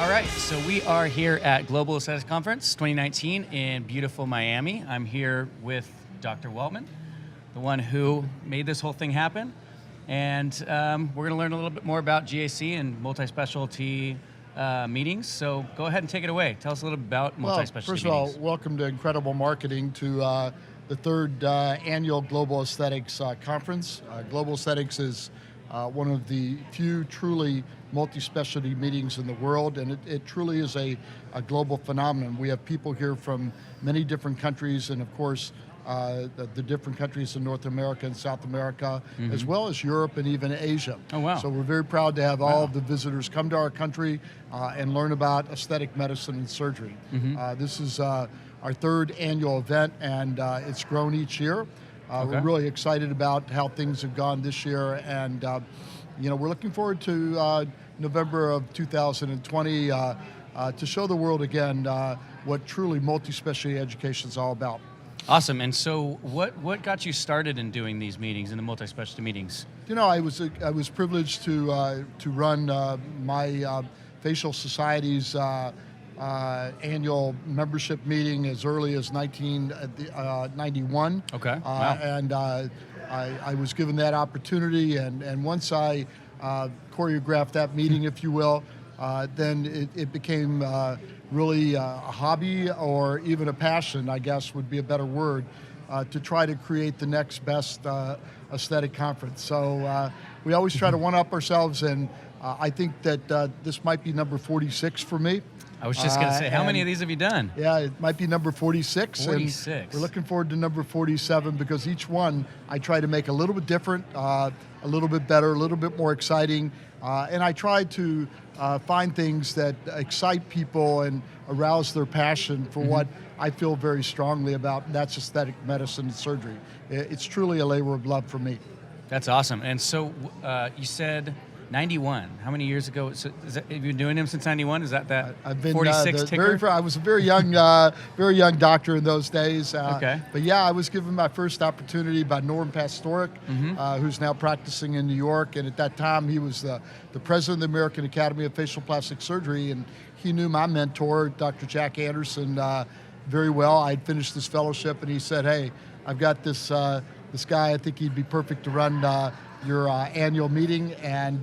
All right, so we are here at Global Aesthetics Conference 2019 in beautiful Miami. I'm here with Dr. Waldman, the one who made this whole thing happen. And we're going to learn a little bit more about GAC and multi-specialty meetings. So go ahead and take it away. Tell us a little bit about multi-specialty meetings. meetings. First of all, welcome to Incredible Marketing to the third annual Global Aesthetics Conference. Global Aesthetics is one of the few truly multi-specialty meetings in the world, and it truly is a global phenomenon. We have people here from many different countries, and of course, the different countries in North America and South America, as well as Europe and even Asia. Oh, wow. So we're very proud to have all of the visitors come to our country and learn about aesthetic medicine and surgery. This is our third annual event, and it's grown each year. We're really excited about how things have gone this year, and we're looking forward to November of 2020 to show the world again what truly multi-specialty education is all about. Awesome. And so what got you started in doing these meetings, in the multi-specialty meetings? You know, I was privileged to run my facial society's annual membership meeting as early as 1991. Okay. Wow. And I was given that opportunity, and once I choreographed that meeting, if you will, then it became really a hobby, or even a passion, I guess would be a better word, to try to create the next best aesthetic conference. So we always try to one-up ourselves, and I think that this might be number 46 for me. I was just going to say, how many of these have you done? Yeah, it might be number 46. 46. And we're looking forward to number 47, because each one I try to make a little bit different, a little bit better, a little bit more exciting. And I try to find things that excite people and arouse their passion for what I feel very strongly about, and that's aesthetic medicine and surgery. It's truly a labor of love for me. That's awesome. And so you said 91. How many years ago? So have you been doing them since 91? Is that I've been 46 ticker? I was a very young doctor in those days. Okay. But yeah, I was given my first opportunity by Norm Pastoric, who's now practicing in New York. And at that time, he was the president of the American Academy of Facial Plastic Surgery, and he knew my mentor, Dr. Jack Anderson, very well. I'd finished this fellowship, and he said, "Hey, I've got this guy. I think he'd be perfect to run your annual meeting," and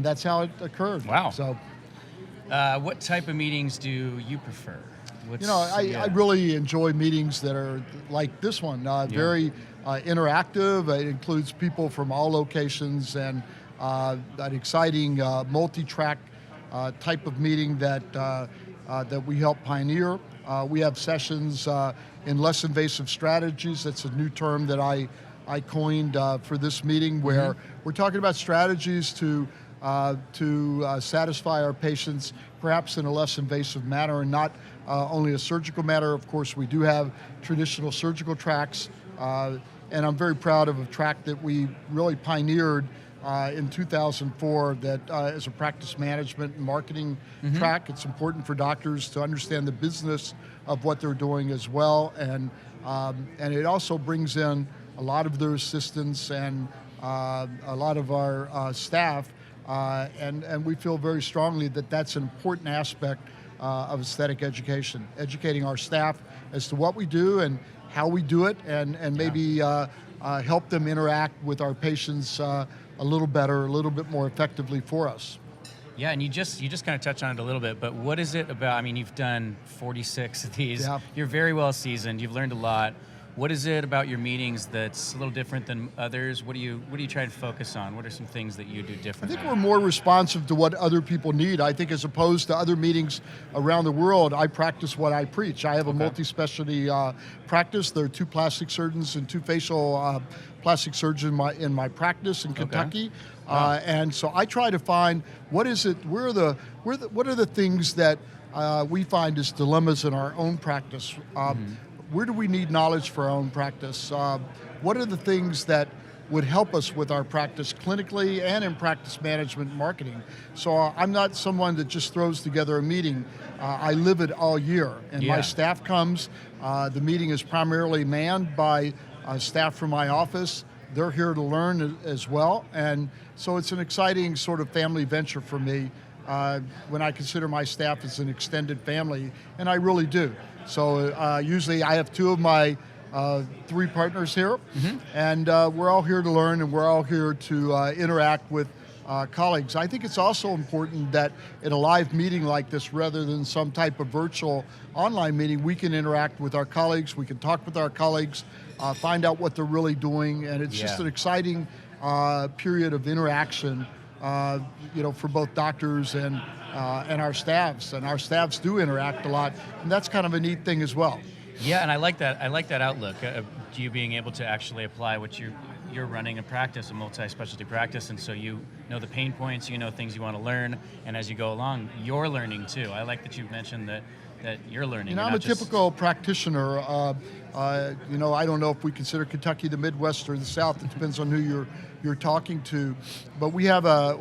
that's how it occurred. Wow. So, what type of meetings do you prefer? I really enjoy meetings that are like this one, very interactive. It includes people from all locations, and an exciting multi-track type of meeting that we help pioneer. We have sessions in less invasive strategies. That's a new term that I coined for this meeting, where we're talking about strategies to satisfy our patients, perhaps in a less invasive manner, and not only a surgical matter. Of course, we do have traditional surgical tracks, and I'm very proud of a track that we really pioneered in 2004 that is a practice management and marketing track. It's important for doctors to understand the business of what they're doing as well, and it also brings in a lot of their assistants and a lot of our staff, and we feel very strongly that that's an important aspect of aesthetic education, educating our staff as to what we do and how we do it, and maybe help them interact with our patients a little better, a little bit more effectively for us. Yeah, and you just kind of touched on it a little bit, but what is it about? I mean, you've done 46 of these. Yeah. You're very well seasoned. You've learned a lot. What is it about your meetings that's a little different than others? What do you try to focus on? What are some things that you do I differently? think we're more responsive to what other people need. I think as opposed to other meetings around the world, I practice what I preach. I have a multi-specialty practice. There are 2 plastic surgeons and 2 facial plastic surgeons in my practice in Kentucky. And so I try to find what are the things that we find as dilemmas in our own practice. Where do we need knowledge for our own practice? What are the things that would help us with our practice clinically and in practice management and marketing? So I'm not someone that just throws together a meeting. I live it all year, and my staff comes. The meeting is primarily manned by staff from my office. They're here to learn as well, and so it's an exciting sort of family venture for me when I consider my staff as an extended family, and I really do. So usually I have two of my 3 partners here, and we're all here to learn, and we're all here to interact with colleagues. I think it's also important that in a live meeting like this, rather than some type of virtual online meeting, we can interact with our colleagues, we can talk with our colleagues, find out what they're really doing, and it's just an exciting period of interaction, for both doctors and our staffs. And our staffs do interact a lot, and that's kind of a neat thing as well. Yeah, and I like that. I like that outlook of you being able to actually apply what you're running a practice, a multi-specialty practice, and so you know the pain points, you know things you want to learn, and as you go along, you're learning too. I like that you've mentioned that you're learning. I'm a typical practitioner. I don't know if we consider Kentucky the Midwest or the South. It depends on who you're talking to. But we have a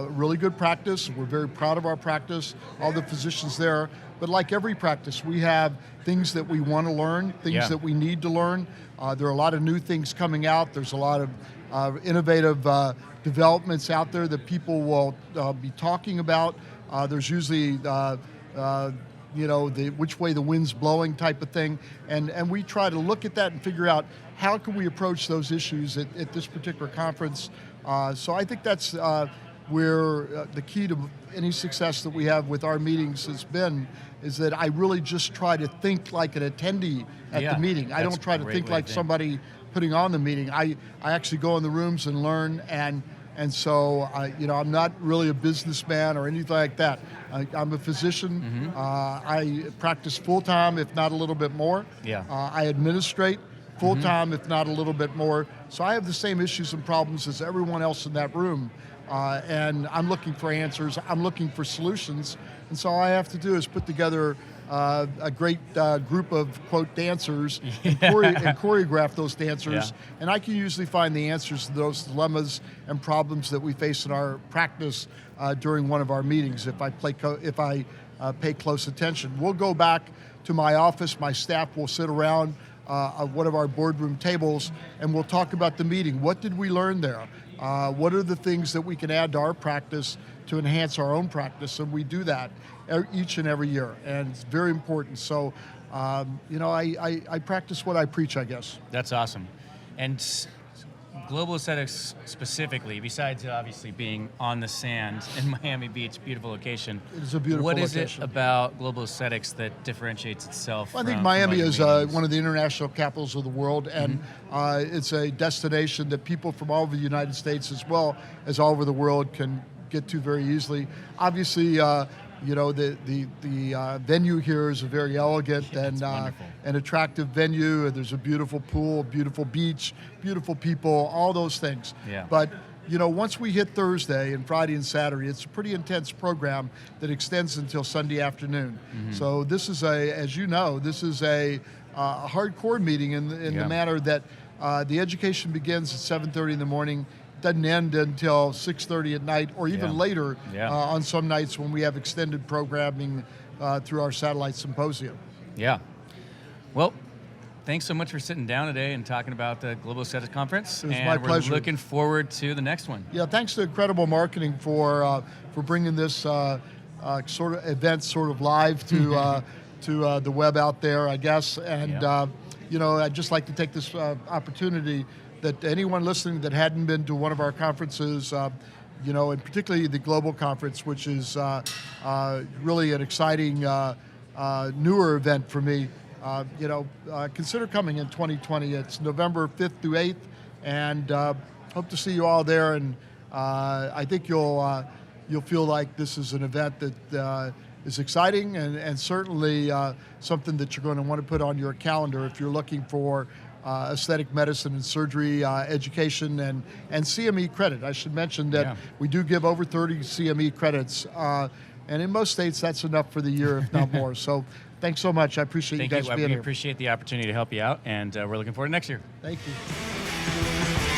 really good practice. We're very proud of our practice. All the physicians there. But like every practice, we have things that we want to learn, things that we need to learn. There are a lot of new things coming out. There's a lot of innovative developments out there that people will be talking about. There's usually which way the wind's blowing type of thing. And we try to look at that and figure out how can we approach those issues at this particular conference. So I think that's where the key to any success that we have with our meetings is that I really just try to think like an attendee at the meeting. I don't try to think like somebody putting on the meeting. I actually go in the rooms and learn, and so I'm not really a businessman or anything like that. I'm a physician. I practice full-time, if not a little bit more. I administrate full-time, if not a little bit more. So I have the same issues and problems as everyone else in that room. And I'm looking for answers, I'm looking for solutions, and so all I have to do is put together a great group of, quote, dancers and choreograph those dancers, and I can usually find the answers to those dilemmas and problems that we face in our practice during one of our meetings if I pay close attention. We'll go back to my office, my staff will sit around one of our boardroom tables, and we'll talk about the meeting. What did we learn there? What are the things that we can add to our practice to enhance our own practice? And we do that each and every year, and it's very important. So, I practice what I preach, I guess. That's awesome. And Global Aesthetics specifically, besides obviously being on the sand in Miami Beach, beautiful location. It is a beautiful location. What is it about Global Aesthetics that differentiates itself? Well, I think Miami is one of the international capitals of the world, and it's a destination that people from all over the United States as well as all over the world can get to very easily. Obviously, the venue here is a very elegant and attractive venue. There's a beautiful pool, beautiful beach, beautiful people, all those things. But once we hit Thursday and Friday and Saturday, it's a pretty intense program that extends until Sunday afternoon. So this is as you know, this is a hardcore meeting in the manner that the education begins at 7:30 in the morning. Doesn't end until 6:30 at night, or even later on some nights when we have extended programming through our satellite symposium. Well, thanks so much for sitting down today and talking about the Global Aesthetics Conference. It was my pleasure. We're looking forward to the next one. Thanks to Incredible Marketing for bringing this sort of event live to the web out there, I guess. And I'd just like to take this opportunity that anyone listening that hadn't been to one of our conferences, and particularly the Global Conference, which is really an exciting, newer event for me, consider coming in 2020. It's November 5th through 8th, and hope to see you all there. And I think you'll feel like this is an event that is exciting and certainly something that you're going to want to put on your calendar if you're looking for aesthetic medicine and surgery education and CME credit. I should mention that we do give over 30 CME credits, and in most states that's enough for the year, if not more. So thanks so much. I appreciate you guys being here. We appreciate the opportunity to help you out, and we're looking forward to next year. Thank you.